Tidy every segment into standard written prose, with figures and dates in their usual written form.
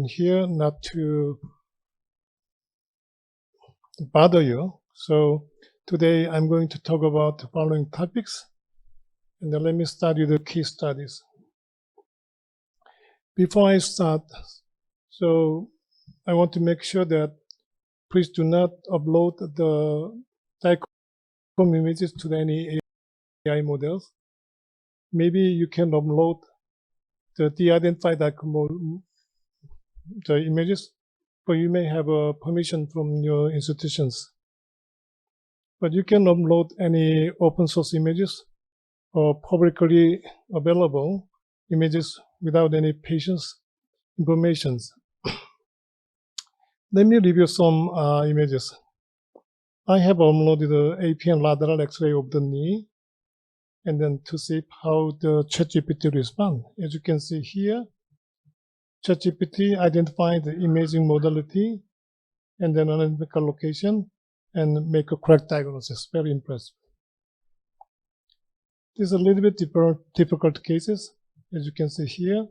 here not to bother you. So today I'm going to talk about the following topics, and then let me start with the case studies. Before I start, so I want to make sure that please do not upload the DICOM images to any AI models. Maybe you can upload the de-identified DICOM the images, but you may have a permission from your institutions. But you can upload any open source images or publicly available images without any patient's information. Let me review some images. I have uploaded the APN lateral X-ray of the knee, and then to see how the ChatGPT responds. As you can see here, ChatGPT identified the imaging modality and then anatomical location and make a correct diagnosis. Very impressive. These are a little bit difficult cases. As you can see here,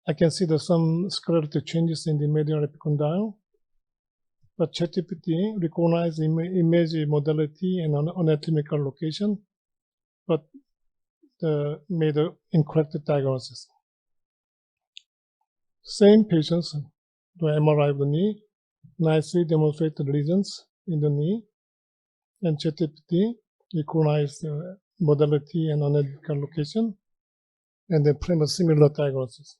I can see there's some sclerotic changes in the medial epicondyle, but ChatGPT recognized image modality and anatomical location, but made an incorrect diagnosis. Same patients, the MRI of the knee, nicely demonstrated lesions in the knee, and ChatGPT recognized the modality and anatomical location, and then frame a similar diagnosis.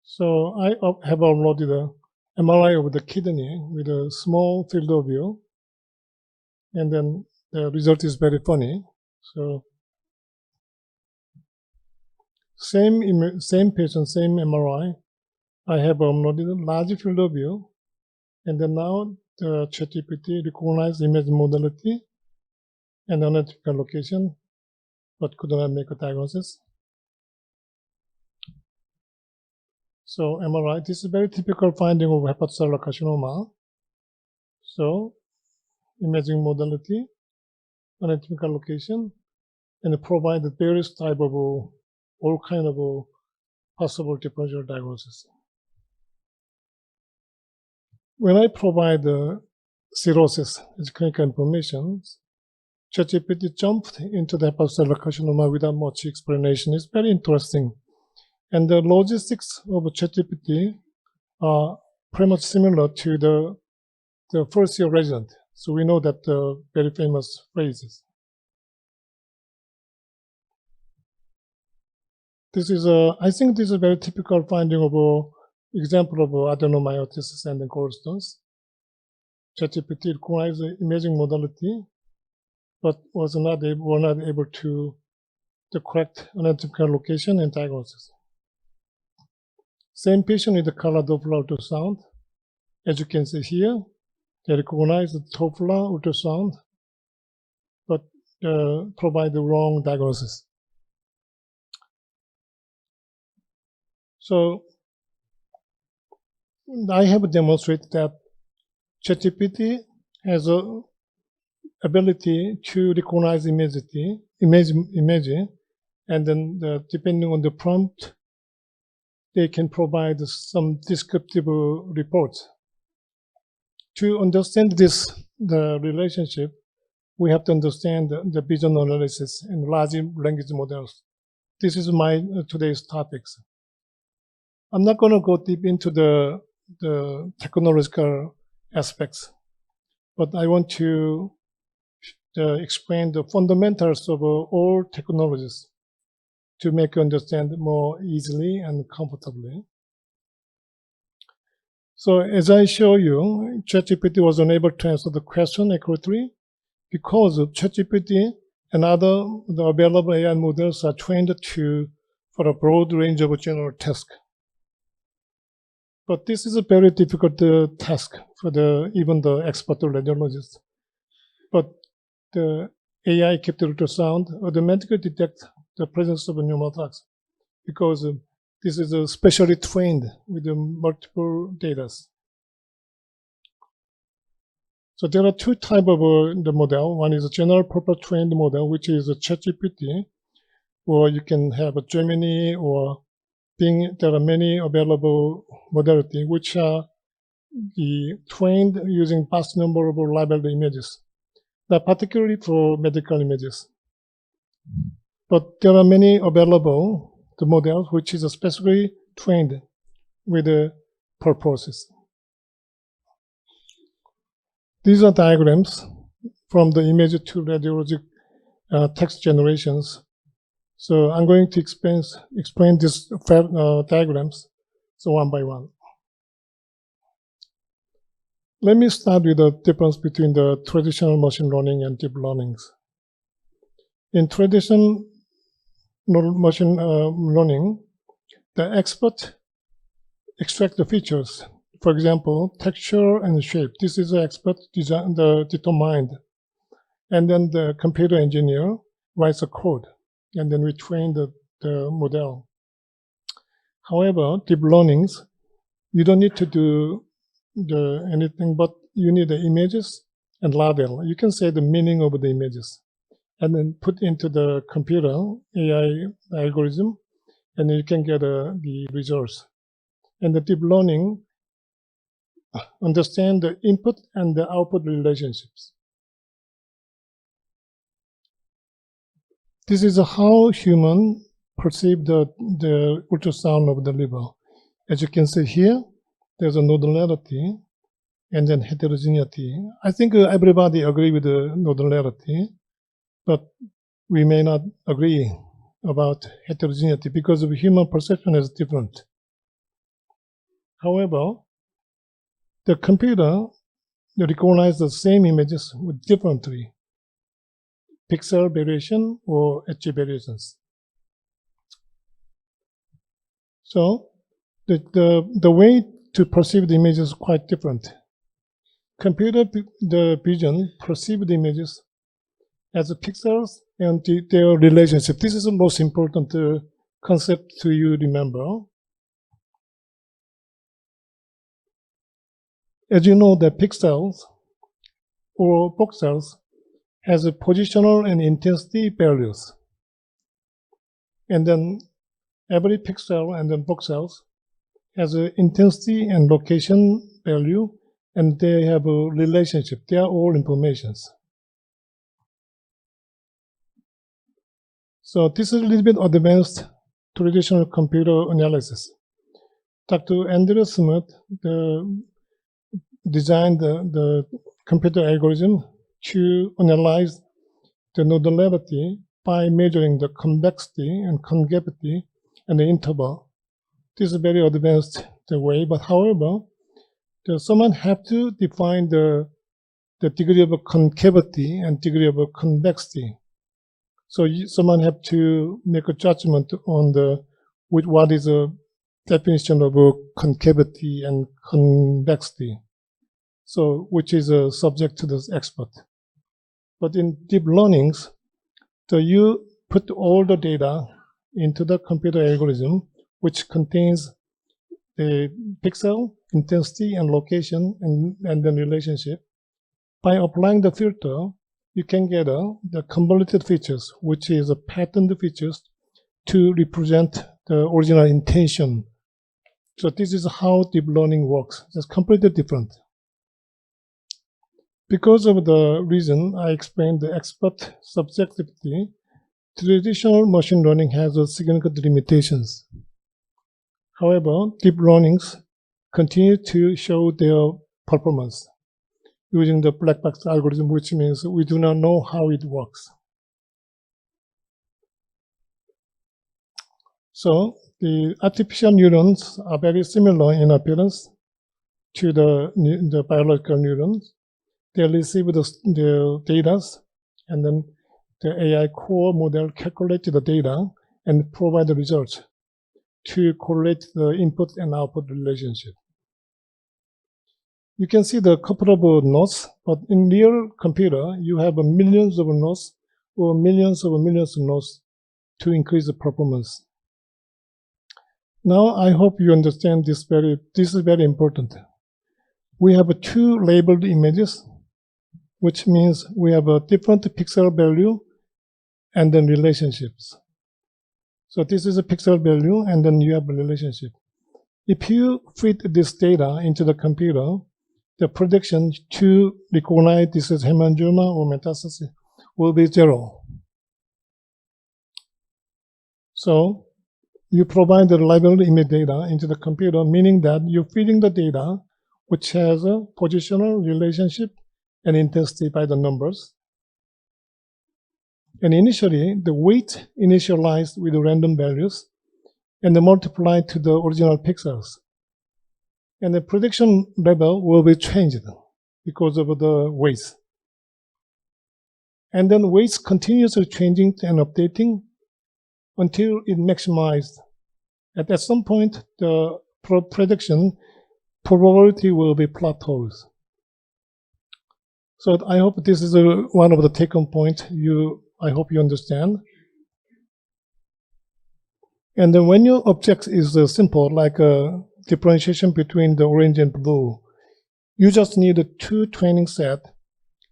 So I have uploaded a MRI of the kidney with a small field of view, and then the result is very funny. So same patient, same MRI, I have uploaded a large field of view, and then now the ChatGPT recognized image modality and anatomical location, but could not make a diagnosis. So MRI, this is a very typical finding of hepatocellular carcinoma. So imaging modality, anatomical location, and provide various type of all kind of possible differential diagnosis. When I provide cirrhosis as clinical information, ChatGPT jumped into the hepatocellular carcinoma without much explanation. It's very interesting. And the logistics of ChatGPT are pretty much similar to the first year resident. So we know that the very famous phrases. This is I think this is a very typical finding of example of adenomyosis and gallstones. ChatGPT recognized the imaging modality, but were not able to the correct anatomical location and diagnosis. Same patient with the color Doppler ultrasound. As you can see here, they recognize the Doppler ultrasound, but provide the wrong diagnosis. So I have demonstrated that ChatGPT has a ability to recognize image, and then depending on the prompt, they can provide some descriptive reports. To understand the relationship, we have to understand the vision analysis and large language models. This is my today's topics. I'm not going to go deep into the technological aspects, but I want to explain the fundamentals of all technologies to make you understand more easily and comfortably. So as I show you, ChatGPT was unable to answer the question accurately because ChatGPT and other available AI models are trained for a broad range of general tasks. But this is a very difficult task for even the expert radiologists. But the AI capture ultrasound automatically detects the presence of pneumothorax because this is specially trained with multiple data. So there are two types of the model. One is a general purpose trained model, which is a ChatGPT, or you can have a Gemini or there are many available modalities which are trained using vast number of reliable images, particularly for medical images. But there are many available models which is specifically trained with the purposes. These are diagrams from the image to radiologic text generations. So I'm going to explain these diagrams so one by one. Let me start with the difference between the traditional machine learning and deep learnings. In traditional machine learning, the expert extract the features. For example, texture and shape. This is the expert determined. And then the computer engineer writes a code. And then we train the model. However, deep learnings, you don't need to do anything, but you need the images and label. You can say the meaning of the images and then put into the computer AI algorithm, and you can get the results. And the deep learning understand the input and the output relationships. This is how humans perceive the ultrasound of the liver. As you can see here, there's a nodality and then heterogeneity. I think everybody agree with the nodality, but we may not agree about heterogeneity because of human perception is different. However, the computer recognizes the same images with differently, pixel variation or edge variations. So the way to perceive the images is quite different. Computer vision perceive the images as pixels and their relationship. This is the most important concept to you remember. As you know, the pixels or voxels has a positional and intensity values. And then every pixel and then voxels has an intensity and location value, and they have a relationship. They are all informations. So this is a little bit advanced traditional computer analysis. Dr. Andrew Smith designed the computer algorithm to analyze the nodality by measuring the convexity and concavity and the interval. This is a very advanced way, but however, someone have to define the degree of concavity and degree of convexity. So someone have to make a judgment on what is a definition of concavity and convexity. So which is subject to the expert. But in deep learnings, you put all the data into the computer algorithm, which contains the pixel, intensity, and location, and then relationship. By applying the filter, you can get the convoluted features, which is patterned features to represent the original intention. So this is how deep learning works. It's completely different. Because of the reason I explained the expert subjectivity, traditional machine learning has significant limitations. However, deep learnings continue to show their performance using the black box algorithm, which means we do not know how it works. So the artificial neurons are very similar in appearance to the biological neurons. They receive the data, and then the AI core model calculates the data and provide the results to correlate the input and output relationship. You can see the couple of nodes, but in real computer, you have millions of nodes or millions of nodes to increase the performance. Now, I hope you understand this is very important. We have two labeled images, which means we have a different pixel value and then relationships. So this is a pixel value, and then you have a relationship. If you feed this data into the computer, the prediction to recognize this is hemangioma or metastasis will be 0. So you provide the reliable image data into the computer, meaning that you're feeding the data which has a positional relationship and intensity by the numbers. And initially, the weight initialized with random values and then multiplied to the original pixels. And the prediction level will be changed because of the weights. And then weights continuously changing and updating until it maximized. At some point, the prediction probability will be plateaus. So I hope this is one of the take-home points I hope you understand. And then when your object is simple, like a differentiation between the orange and blue, you just need 2 training sets,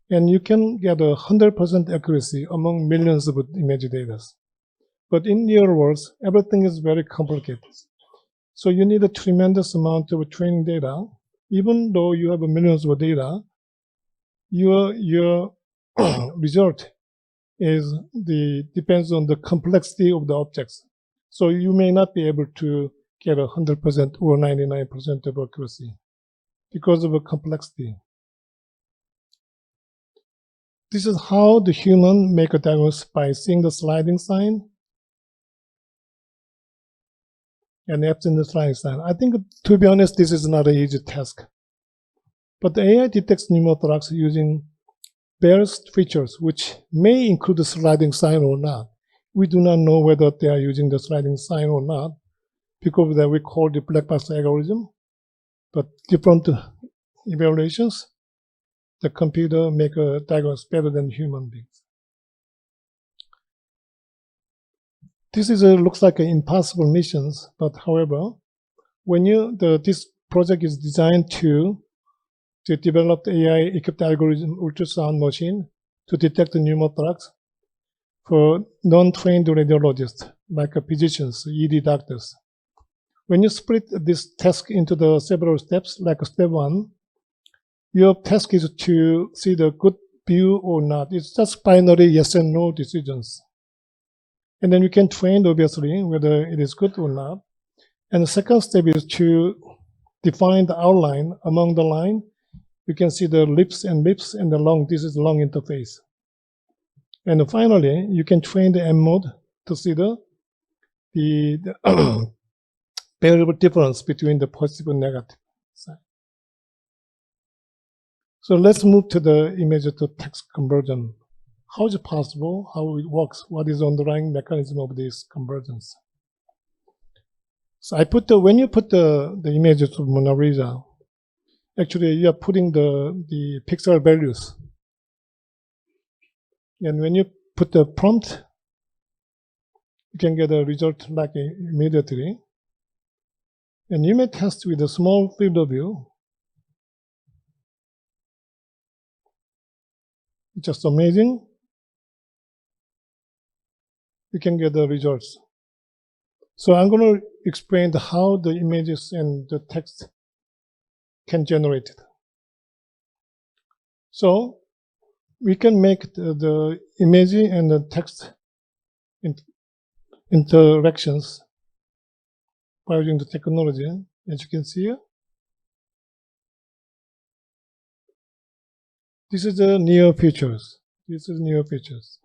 and you can get 100% accuracy among millions of image data. But in real world, everything is very complicated. So you need a tremendous amount of training data. Even though you have millions of data, your result depends on the complexity of the objects. So you may not be able to get 100% or 99% of accuracy because of the complexity. This is how the human make a diagnosis by seeing the sliding sign and absent the sliding sign. I think, to be honest, this is not an easy task. But the AI detects pneumothorax using various features, which may include the sliding sign or not. We do not know whether they are using the sliding sign or not, because that we call the black box algorithm. But different evaluations, the computer make a diagnosis better than human beings. This looks like an impossible mission, but however, when this project is designed to develop the AI-equipped algorithm ultrasound machine to detect the pneumothorax for non-trained radiologists, like physicians, ED doctors. When you split this task into the several steps, like step 1, your task is to see the good view or not. It's just binary yes and no decisions. And then you can train, obviously, whether it is good or not. And the second step is to define the outline. Among the line, you can see the lips and the lung. This is the lung interface. And finally, you can train the M mode to see the variable difference between the positive and negative side. So let's move to the image to text conversion. How is it possible? How it works? What is the underlying mechanism of these conversions? So when you put the images of Mona Lisa, actually you are putting the pixel values. And when you put the prompt, you can get a result like immediately. And you may test with a small field of view. It's just amazing. You can get the results. So I'm going to explain how the images and the text can generate it. So we can make the image and the text interactions by using the technology, as you can see here. This is the near features. This is near features.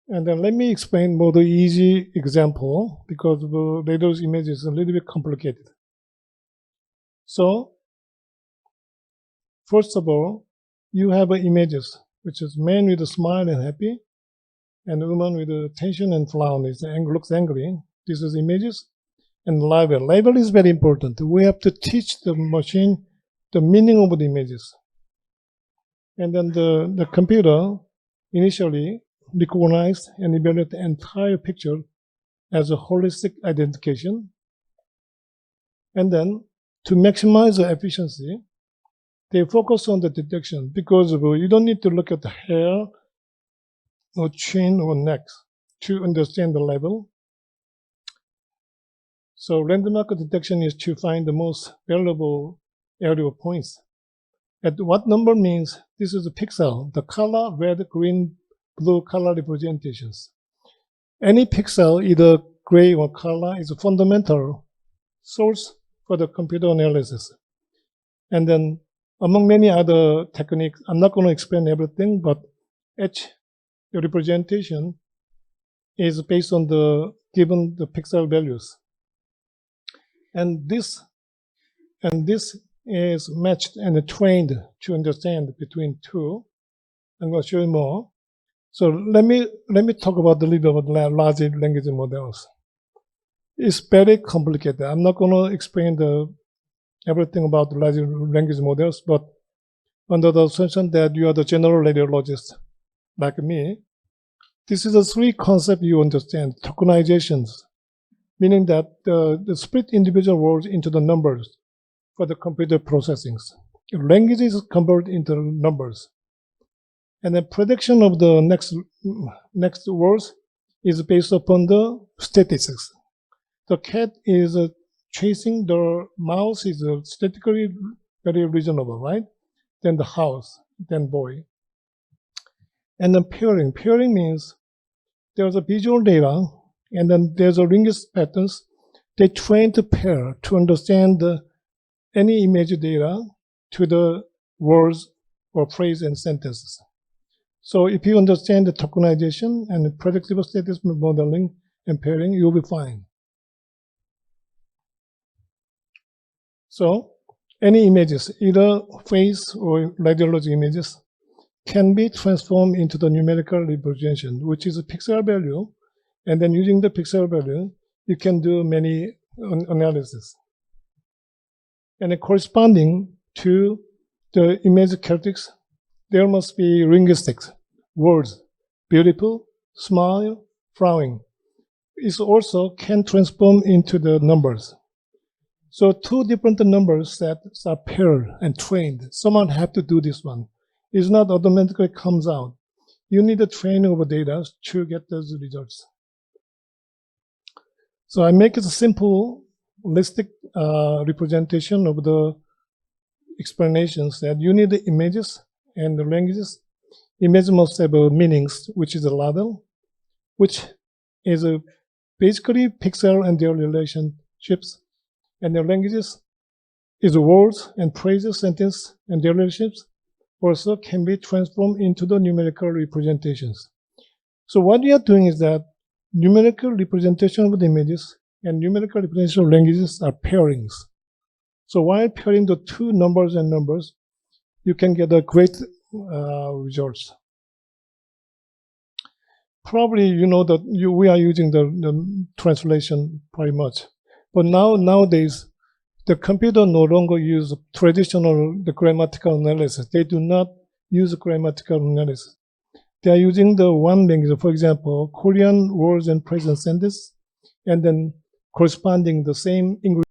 And then let me explain more the easy example, because the later image is a little bit complicated. So first of all, you have images, which is man with a smile and happy, and a woman with a tension and frown. It looks angry. This is images. And label. Label is very important. We have to teach the machine the meaning of the images. And then the computer initially recognized and evaluate the entire picture as a holistic identification. And then to maximize the efficiency, they focus on the detection, because you don't need to look at the hair or chin or neck to understand the level. So landmark detection is to find the most valuable area of points. At what number means this is a pixel, the color, red, green, blue color representations. Any pixel, either gray or color, is a fundamental source for the computer analysis. And then among many other techniques, I'm not going to explain everything, but each representation is based on the given the pixel values. And this is matched and trained to understand between two. I'm going to show you more. So let me talk about a little bit about large language models. It's very complicated. I'm not going to explain everything about the large language models, but under the assumption that you are the general radiologist like me, this is the three concepts you understand. Tokenizations, meaning that the split individual words into the numbers for the computer processing. Languages convert into numbers. And the prediction of the next words is based upon the statistics. The cat is chasing the mouse is statistically very reasonable, right? Then the house, then boy. And then pairing. Pairing means there's a visual data, and then there's a linguistic patterns. They train to pair to understand any image data to the words or phrase and sentences. So if you understand the tokenization and the predictive statistical modeling and pairing, you'll be fine. So any images, either face or radiology images, can be transformed into the numerical representation, which is a pixel value. And then using the pixel value, you can do many analysis. And then corresponding to the image characteristics, there must be linguistics, words, beautiful, smile, frowning. It also can transform into the numbers. So two different number sets are paired and trained. Someone have to do this one. It's not automatically comes out. You need a training of data to get those results. So I make it a simple holistic representation of the explanations that you need the images and the languages. Image must have meanings, which is a label, which is basically pixel and their relationships. And the languages is words and phrases, sentence, and their relationships also can be transformed into the numerical representations. So what we are doing is that numerical representation of the images and numerical representation of languages are pairings. So while pairing the two numbers and numbers, you can get a great results. Probably you know that we are using the translation pretty much. But nowadays, the computer no longer use traditional grammatical analysis. They do not use grammatical analysis. They are using the one language, for example, Korean words and present sentences, and then corresponding the same English